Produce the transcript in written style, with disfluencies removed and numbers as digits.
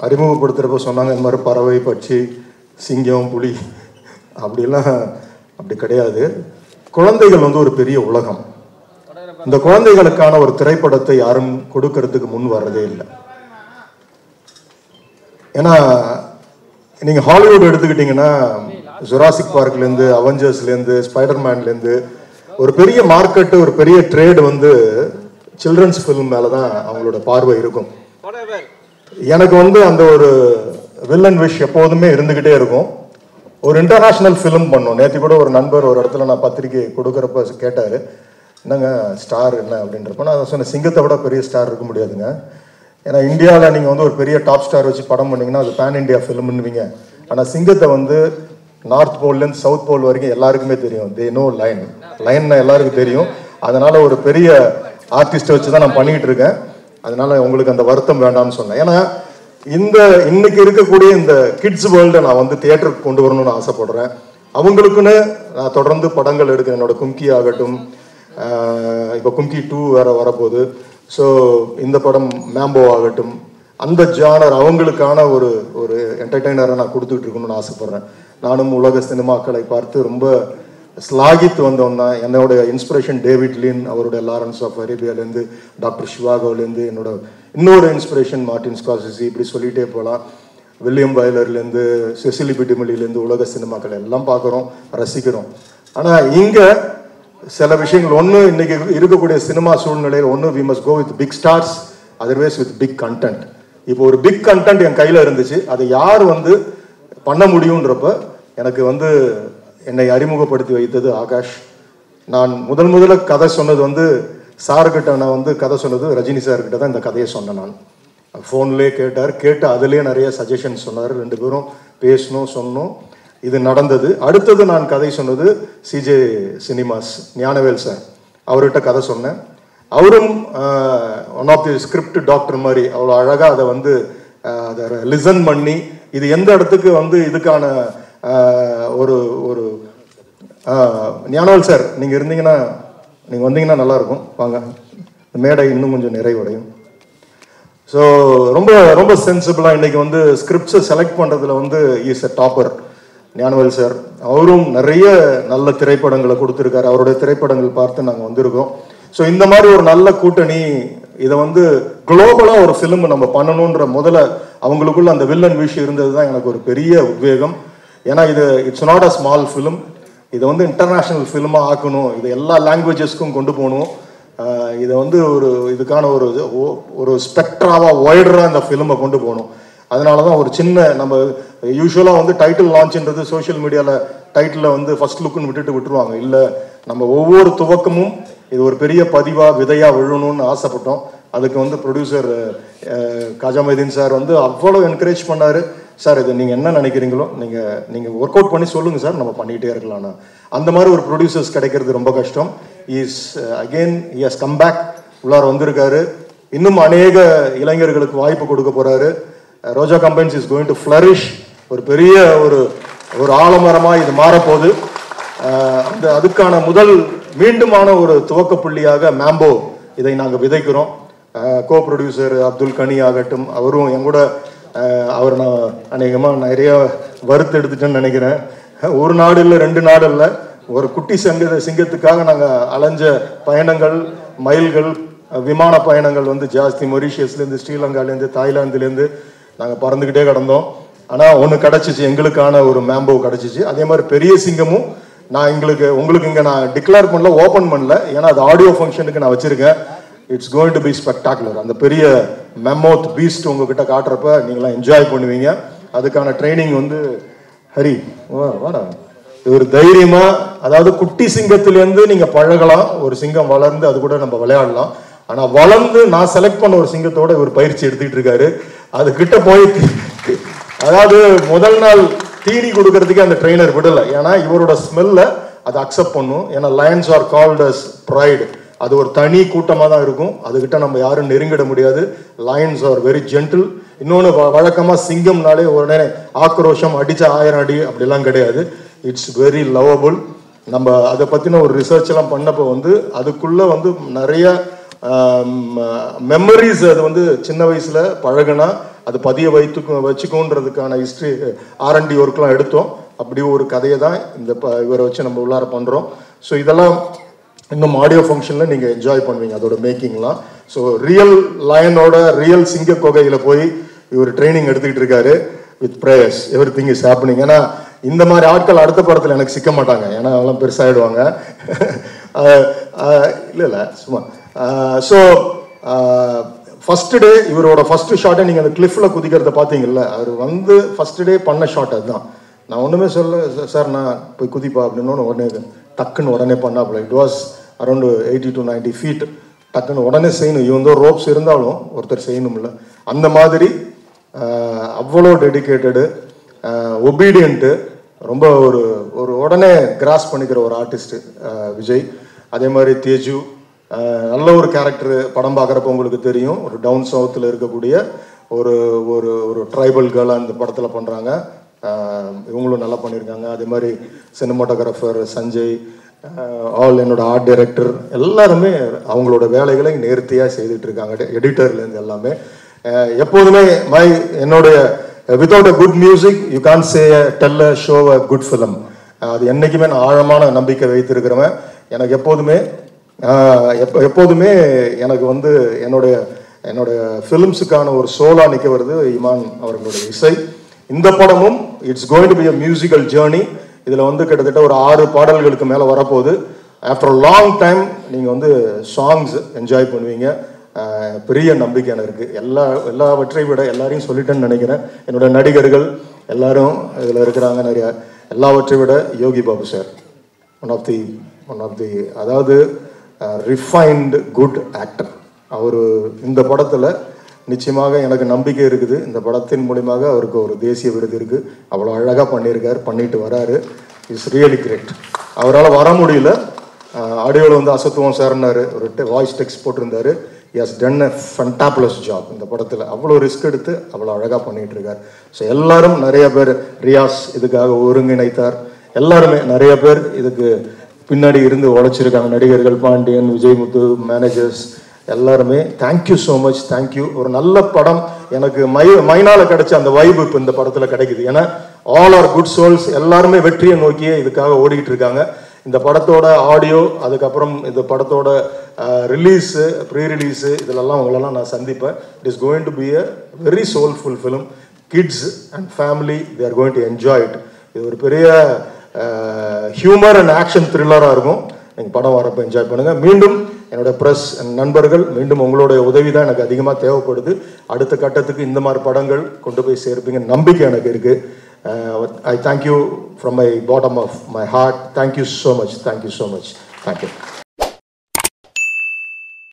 அறிமுகப்படுத்துகிறப்ப சொன்னாங்க இந்த மாதிரி பறவை, பட்சி, சிங்கம், புலி அப்படிலாம் அப்படி கிடையாது. குழந்தைகள் வந்து ஒரு பெரிய உலகம். இந்த குழந்தைகளுக்கான ஒரு திரைப்படத்தை யாரும் கொடுக்கறதுக்கு முன் வர்றதே இல்லை. ஏன்னா நீங்கள் ஹாலிவுட் எடுத்துக்கிட்டிங்கன்னா ஜுராசிக் பார்க்லேருந்து, அவெஞ்சர்ஸ்லேருந்து, ஸ்பைடர்மேன்லேருந்து ஒரு பெரிய மார்க்கெட்டு, ஒரு பெரிய ட்ரேடு வந்து சில்ட்ரன்ஸ் ஃபிலிம் மேலே தான் அவங்களோட பார்வை இருக்கும். எனக்கு வந்து அந்த ஒரு வில்லன் விஷ் எப்போதுமே இருந்துக்கிட்டே இருக்கும். ஒரு இன்டர்நேஷ்னல் ஃபிலிம் பண்ணோம். நேற்று கூட ஒரு நண்பர் ஒரு இடத்துல நான் பத்திரிக்கை கொடுக்குறப்ப கேட்டார், என்னங்க ஸ்டார் என்ன அப்படின்றப்ப நான் சொன்னேன், சிங்கத்தை விட பெரிய ஸ்டார் இருக்க முடியாதுங்க. ஏன்னா இந்தியாவில் நீங்கள் வந்து ஒரு பெரிய டாப் ஸ்டார் வச்சு படம் பண்ணிங்கன்னா அது பேன் இண்டியா ஃபிலிம்னுவீங்க. ஆனால் சிங்கத்தை வந்து நார்த் போல்லேருந்து சவுத் போல் வரைக்கும் எல்லாருக்குமே தெரியும். தே நோ லைன் எல்லாருக்கும் தெரியும். அதனால் ஒரு பெரிய ஆர்டிஸ்ட்டை வச்சு தான் நான் பண்ணிக்கிட்டு இருக்கேன். அதனால உங்களுக்கு அந்த வருத்தம் வேண்டாம்னு சொன்னேன். ஏன்னா இன்னைக்கு இருக்கக்கூடிய இந்த கிட்ஸ் வேர்ல்டை நான் வந்து தியேட்டருக்கு கொண்டு வரணும்னு ஆசைப்படுறேன். அவங்களுக்குன்னு நான் தொடர்ந்து படங்கள் எடுக்கிறேன். என்னோட கும்கி ஆகட்டும், இப்போ கும்கி 2 வேற வரப்போகுது. ஸோ இந்த படம் மேம்போ ஆகட்டும், அந்த ஜானர் அவங்களுக்கான ஒரு என்டர்டெய்னரை நான் கொடுத்துட்டு இருக்கணும்னு ஆசைப்படுறேன். நானும் உலக சினிமாக்களை பார்த்து ரொம்ப ஸ்லாகித்து வந்தோம் தான். என்னோட இன்ஸ்பிரேஷன் டேவிட் லீன், அவருடைய லாரன்ஸ் ஆஃப் அரேபியாலேருந்து, டாக்டர் சிவாகோலேருந்து, என்னோட இன்னொரு இன்ஸ்பிரேஷன் மார்ட்டின் ஸ்கார்செஸி, இப்படி சொல்லிகிட்டே போகலாம். வில்லியம் வைலர்லேருந்து, செசிலி பி டிமெலிலேருந்து உலக சினிமாக்கள் எல்லாம் பார்க்குறோம், ரசிக்கிறோம். ஆனால் இங்கே சில விஷயங்கள் ஒன்று இன்னைக்கு இருக்கக்கூடிய சினிமா சூழ்நிலையில் ஒன்று we must go with big stars, otherwise with big content. இப்போ ஒரு பிக் கண்டென்ட் என் கையில் இருந்துச்சு, அதை யார் வந்து பண்ண முடியுன்றப்ப எனக்கு வந்து என்னை அறிமுகப்படுத்தி வைத்தது ஆகாஷ். நான் முதல்ல கதை சொன்னது வந்து சார்கிட்ட, நான் வந்து கதை சொன்னது ரஜினி சார்கிட்ட தான் இந்த கதையை சொன்னேன். நான் ஃபோன்லேயே கேட்டு அதுலேயே நிறைய சஜஷன்ஸ் சொன்னார். 2 பேரும் பேசணும், சொன்னோம், இது நடந்தது. அடுத்தது நான் கதை சொன்னது சிஜே சினிமாஸ் ஞானவேல் சார், அவர்கிட்ட கதை சொன்னேன். அவரும் one of the script doctor மாதிரி அவ்வளோ அழகாக அதை வந்து அதை லிசன் பண்ணி, இது எந்த இடத்துக்கு வந்து இதுக்கான ஒரு ஒரு ஞானவேல் சார் நீங்கள் இருந்தீங்கன்னா, நீங்கள் வந்தீங்கன்னா நல்லாயிருக்கும், வாங்க, இந்த மேடை இன்னும் கொஞ்சம் நிறைவடையும். ஸோ ரொம்ப ரொம்ப சென்சிபிளாக இன்றைக்கி வந்து ஸ்கிரிப்ட்ஸை செலக்ட் பண்ணுறதுல வந்து is a topper Gnanavel sir. அவரும் நிறைய நல்ல திரைப்படங்களை கொடுத்துருக்காரு. அவருடைய திரைப்படங்கள் பார்த்து நாங்கள் வந்திருக்கோம். ஸோ இந்த மாதிரி ஒரு நல்ல கூட்டணி, இதை வந்து குளோபலாக ஒரு ஃபிலிம் நம்ம பண்ணணுன்ற முதல்ல அவங்களுக்குள்ள அந்த வில்லன் விஷ் இருந்தது தான் எனக்கு ஒரு பெரிய உத்வேகம். ஏன்னா it's not a small film. இதை வந்து இன்டர்நேஷ்னல் ஃபிலிமாக ஆக்கணும், இதை எல்லா லாங்குவேஜஸ்க்கும் கொண்டு போகணும். இதை வந்து இதுக்கான ஒரு ஸ்பெக்ட்ராவாக ஒய்டராக இந்த ஃபிலிமை கொண்டு போகணும். அதனால தான் ஒரு சின்ன, நம்ம யூஸ்வலாக வந்து டைட்டில் லான்ச்ன்றது சோஷியல் மீடியாவில் டைட்டிலில் வந்து ஃபர்ஸ்ட் லுக்குன்னு விட்டுருவாங்க. இல்லை, நம்ம ஒவ்வொரு துவக்கமும் இது ஒரு பெரிய பதிவாக விதையாக விழணும்னு ஆசைப்பட்டோம். அதுக்கு வந்து ப்ரொடியூசர் காஜாமைதீன் சார் வந்து அவ்வளோ என்கரேஜ் பண்ணார். சார் இது நீங்கள் என்ன நினைக்கிறீங்களோ நீங்கள் ஒர்க் அவுட் பண்ணி சொல்லுங்கள் சார், நம்ம பண்ணிகிட்டே இருக்கலாம்னா. அந்த மாதிரி ஒரு ப்ரொடியூசர்ஸ் கிடைக்கிறது ரொம்ப கஷ்டம். ஹி ஹஸ் கம் பேக், உள்ளார வந்திருக்காரு. இன்னும் அநேக இளைஞர்களுக்கு வாய்ப்பு கொடுக்க போகிறாரு. Roja combines is going to flourish. ஒரு பெரிய ஒரு ஆலமரமாக இது மாறப்போகுது. அதுக்கான மீண்டுமான ஒரு துவக்க புள்ளியாக மேம்போ இதை நாங்கள் விதைக்கிறோம். கோ ப்ரொடியூசர் அப்துல் கனி ஆகட்டும், அவரும் என் கூட அவர் நான் அநேகமாக நிறைய வறுத்து எடுத்துட்டேன்னு நினைக்கிறேன். ஒரு நாடு இல்லை, 2 நாடு இல்லை, ஒரு குட்டி சிங்கத்துக்காக நாங்கள் அலைஞ்ச பயணங்கள், மைல்கள், விமான பயணங்கள் வந்து ஜாஸ்தி. மொரீஷியஸ்லேருந்து, ஸ்ரீலங்காலேருந்து, தாய்லாந்துலேருந்து நாங்கள் பறந்துக்கிட்டே கிடந்தோம். ஆனால் ஒன்று கிடச்சிச்சு, எங்களுக்கான ஒரு மேம்போ கிடச்சிச்சு. அதே மாதிரி பெரிய சிங்கமும் நான் உங்களுக்கு இங்கே நான் டிக்ளேர் பண்ணல, ஓப்பன் பண்ணல, ஏன்னா அது ஆடியோ ஃபங்க்ஷனுக்கு நான் வச்சுருக்கேன். It's going to be spectacular. அந்த பெரிய மெமோத் பீஸ்ட் உங்ககிட்ட காட்டுறப்ப நீங்களாம் என்ஜாய் பண்ணுவீங்க. அதுக்கான ட்ரைனிங் வந்து ஹரி வாடா, ஒரு தைரியமா, அதாவது குட்டி சிங்கத்திலேருந்து நீங்கள் பழகலாம். ஒரு சிங்கம் வளர்ந்து அது கூட நம்ம விளையாடலாம். ஆனால் வளர்ந்து நான் செலக்ட் பண்ண ஒரு சிங்கத்தோட இவர் பயிற்சி எடுத்துக்கிட்டு இருக்காரு. அது கிட்ட போய், அதாவது முதல் நாள் தீனி கொடுக்கறதுக்கே அந்த ட்ரெயினர் விடலை. ஏன்னா இவரோட ஸ்மெல்ல அதை அக்செப்ட் பண்ணும். ஏன்னா lions are called as pride. அது ஒரு தனி கூட்டமாக தான் இருக்கும். அதுகிட்ட நம்ம யாரும் நெருங்கிட முடியாது. Lions are very gentle. இன்னொன்று, வழக்கமாக சிங்கம்னாலே உடனே ஆக்ரோஷம், அடிச்ச 1000 அடி அப்படிலாம் கிடையாது. It's very lovable. நம்ம அதை பற்றின ஒரு ரிசர்ச் எல்லாம் பண்ணப்போ வந்து அதுக்குள்ளே வந்து நிறைய மெமரிஸ், அது வந்து சின்ன வயசில் பழகுனா அது பதிய வச்சுக்கோன்றதுக்கான ஹிஸ்ட்ரி R&D ஒர்க்லாம் எடுத்தோம். அப்படி ஒரு கதையை தான் இந்த இவரை வச்சு நம்ம உள்ளார பண்ணுறோம். ஸோ இதெல்லாம் இன்னும் ஆடியோ ஃபங்க்ஷனில் நீங்கள் என்ஜாய் பண்ணுவீங்க அதோட மேக்கிங்லாம். ஸோ ரியல் லயனோட ரியல் சிங்க கொகையில் போய் இவர் ட்ரைனிங் எடுத்துக்கிட்டு இருக்காரு with prayers. Every thing is happening. ஏன்னா இந்த மாதிரி ஆட்கள் அடுத்த படத்தில் எனக்கு சிக்க மாட்டாங்க, ஏன்னா அவங்களாம் பெருசாகிடுவாங்க. இல்லை சும்மா. ஸோ ஃபர்ஸ்ட் டே இவரோட ஃபர்ஸ்ட் ஷாட்டை நீங்கள் அந்த கிளிஃபில் குதிக்கிறத பார்த்தீங்கல்ல, அவர் வந்து ஃபர்ஸ்ட் டே பண்ண ஷாட் அதுதான். நான் ஒன்றுமே சொல்ல, சார் நான் போய் குதிப்பா அப்படின்னு உடனே டக்குன்னு உடனே பண்ணாப்புல. It was around 80 to 90 feet. டக்குன்னு உடனே செய்யணும். இவன் வந்து ரோப்ஸ் இருந்தாலும் ஒருத்தர் செய்யணும்ல. அந்த மாதிரி அவ்வளோ டெடிக்கேட்டடு, ஒபீடியன்ட்டு, ரொம்ப ஒரு ஒரு உடனே கிராஸ் பண்ணிக்கிற ஒரு ஆர்டிஸ்ட்டு விஜய். அதே மாதிரி தேஜு நல்ல ஒரு கேரக்டரு. படம் பார்க்குறப்ப உங்களுக்கு தெரியும், ஒரு டவுன் சவுத்தில் இருக்கக்கூடிய ஒரு ஒரு ஒரு ட்ரைபல் கேர்ளாக இந்த படத்தில் பண்ணுறாங்க. இவங்களும் நல்லா பண்ணியிருக்காங்க. அதே மாதிரி சினிமாட்டோகிராஃபர் சஞ்சய், ஆல் என்னோட ஆர்ட் டைரக்டர் எல்லாருமே அவங்களோட வேலைகளை நேர்த்தியாக செய்துட்டு இருக்காங்க. எடிட்டர்லேருந்து எல்லாமே எப்போதுமே என்னுடைய without a good music you can say tell a show a good film. அது என்றைக்குமே நான் ஆழமான நம்பிக்கை வைத்திருக்கிறவன். எனக்கு எப்போதுமே எனக்கு வந்து என்னுடைய ஃபிலிம்ஸுக்கான ஒரு சோலா நிற்க வருது இமான் அவர்களுடைய இசை. இந்த படமும் it's going to be a musical journey. இதில் வந்து கிட்டத்தட்ட ஒரு 6 பாடல்களுக்கு மேலே வரப்போகுது. ஆஃப்டர் லாங் டைம் நீங்கள் வந்து சாங்ஸ் என்ஜாய் பண்ணுவீங்க. பெரிய நம்பிக்கை எனக்கு இருக்குது. எல்லாவற்றையும் விட எல்லாரையும் சொல்லிட்டேன்னு நினைக்கிறேன். என்னோட நடிகர்கள் எல்லாரும் இதில் இருக்கிறாங்க நிறைய. எல்லாவற்றையும் விட Yogi Babu sir one of the அதாவது ரிஃபைன்டு குட் ஆக்டர். அவர் இந்த படத்தில் நிச்சயமாக எனக்கு நம்பிக்கை இருக்குது. இந்த படத்தின் மூலியமாக அவருக்கு ஒரு தேசிய விருது இருக்குது. அவ்வளோ அழகாக பண்ணியிருக்கார், பண்ணிட்டு வராரு. It's really great. அவரால் வர முடியல, ஆடியோவில் வந்து அசத்துவம் சார்னாரு, ஒரு வாய்ஸ் டெக்ஸ்ட் போட்டிருந்தாரு. he has done a fantabulous job இந்த படத்தில். அவ்வளோ ரிஸ்க் எடுத்து அவ்வளோ அழகாக பண்ணிட்டு இருக்கார். ஸோ எல்லாரும் நிறைய பேர், ரியாஸ் இதுக்காக ஒருங்கிணைத்தார். எல்லாருமே நிறைய பேர் இதுக்கு பின்னாடி இருந்து உழைச்சிருக்காங்க. நடிகர்கள், பாண்டியன், விஜய்முத்து, மேனேஜர்ஸ் எல்லாருமே தேங்க்யூ ஸோ மச். தேங்க்யூ. ஒரு நல்ல படம் எனக்கு மைனால கிடைச்ச அந்த வைப் இப்போ இந்த படத்தில் கிடைக்குது. ஏன்னா ஆல் ஆர் குட் சோல்ஸ், எல்லாருமே வெற்றியை நோக்கியே இதுக்காக ஓடிக்கிட்டு இருக்காங்க. இந்த படத்தோட ஆடியோ, அதுக்கப்புறம் இந்த படத்தோட ரிலீஸு, ப்ரீ ரிலீஸு, இதிலெல்லாம் உங்களெல்லாம் நான் சந்திப்பேன். It is going to be a very soulful film. Kids and family they are going to enjoy it. இது ஒரு பெரிய ஹியூமர் அண்ட் ஆக்ஷன் த்ரில்லராக இருக்கும். நீங்கள் படம் வரப்போ என்ஜாய் பண்ணுங்கள். மீண்டும் என்னோட ப்ரெஸ் நண்பர்கள், மீண்டும் உங்களுடைய உதவி தான் எனக்கு அதிகமாக தேவைப்படுது. அடுத்த கட்டத்துக்கு இந்த மாதிரி படங்கள் கொண்டு போய் சேர்ப்பீங்க நம்பிக்கை எனக்கு இருக்குது. I thank you from my bottom of my heart. Thank you so much. Thank you so much. Thank you.